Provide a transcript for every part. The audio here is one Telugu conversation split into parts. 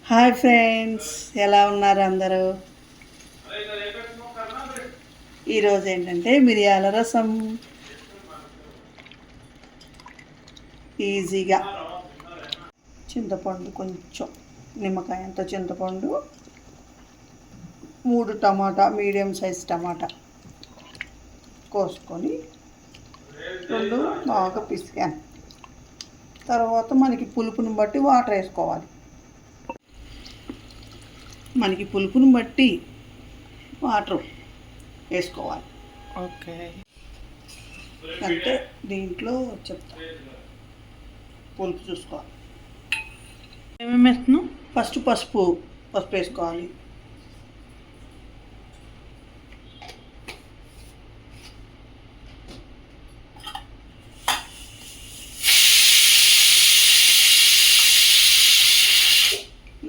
హాయ్ ఫ్రెండ్స్, ఎలా ఉన్నారు అందరూ? ఈరోజు ఏంటంటే మిరియాల రసం. ఈజీగా చింతపండు, కొంచెం నిమ్మకాయ అంత చింతపండు, 3 టమాటా, మీడియం సైజ్ టమాటా కోసుకొని 2 బాగా పిసికాను. తర్వాత మనకి పులుపుని బట్టి వాటర్ వేసుకోవాలి. మనకి పులుపుని బట్టి వాటర్ వేసుకోవాలి. ఓకే, అంటే దీంట్లో చెప్తా, పులుపు చూసుకోవాలి. ఏమేమి వేస్తున్నాం? ఫస్ట్ పసుపు వేసుకోవాలి.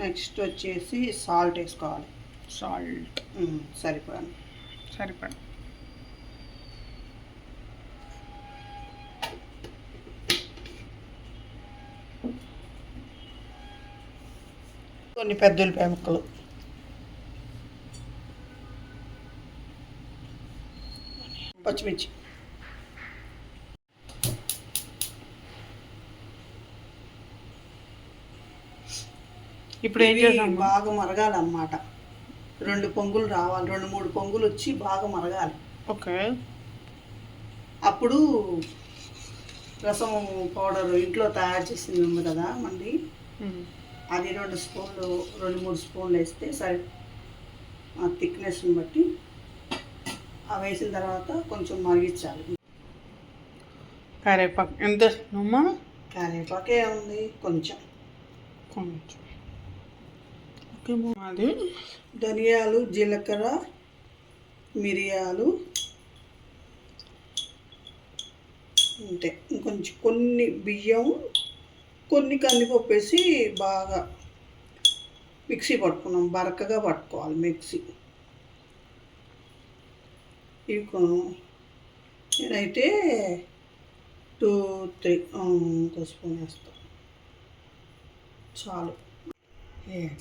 నెక్స్ట్ వచ్చేసి సాల్ట్ వేసుకోవాలి. సాల్ట్ సరిపడా. కొన్ని పెద్ద ఉల్లిపాయ ముక్కలు, పచ్చిమిర్చి. ఇప్పుడు ఏం చేద్దాం? బాగా మరగాలన్నమాట. 2 పొంగులు రావాలి, 2-3 పొంగులు వచ్చి బాగా మరగాలి. ఓకే, అప్పుడు రసం పౌడర్ ఇంట్లో తయారు చేసింది ఉంది కదా మంది, అది 2 స్పూన్లు 2-3 స్పూన్లు వేస్తే సరే. ఆ థిక్నెస్ని బట్టి అవి వేసిన తర్వాత కొంచెం మరిగించాలి. కరివేపాకు ఎంత వేస్తున్నామా? కరివేపాకే ఉంది, కొంచెం. అది ధనియాలు, జీలకర్ర, మిరియాలు అంతే. ఇంకొంచెం కొన్ని బియ్యం, కొన్ని కందిపప్పు వేసి బాగా మిక్సీ పట్టుకున్నాం. బరకగా పట్టుకోవాలి మిక్సీ. ఇవి నేనైతే 2-3 ఇంకో స్పూన్ వేస్తాను చాలు.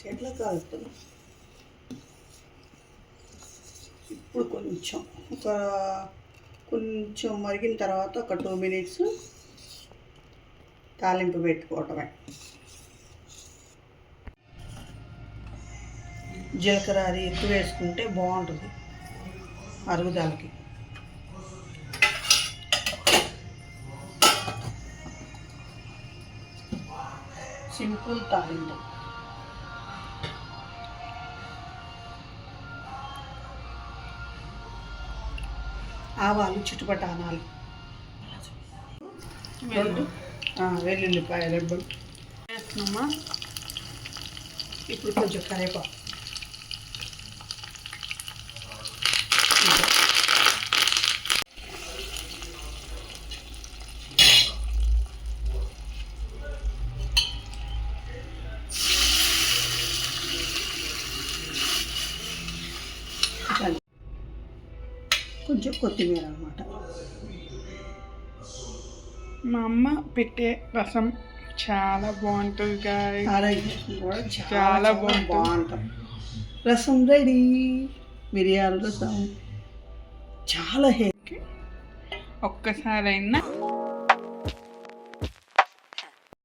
చేతిలో కలుపుతున్నాం. ఇప్పుడు కొంచెం మరిగిన తర్వాత ఒక 2 మినిట్స్ తాలింపు పెట్టుకోవటమే. జీలకర్ర అది ఎక్కువ వేసుకుంటే బాగుంటుంది అరుగుదలకి. సింపుల్ తాలింపు. ఆవాలు చుట్టుపట్టు ఆనాలి. 2 వెల్లుల్లిపాయ రెబ్బలు వేస్తున్నామా? ఇప్పుడు కొంచెం కరివేపాకు. కొంచెం కొత్తిమీర అన్నమాట. మా అమ్మ పెట్టే రసం చాలా బాగుంటుంది. ఆరోగ్యం కూడా చాలా బాగుంటుంది. రసం రెడీ. మిరియాల రసం చాలా ఒక్కసారైనా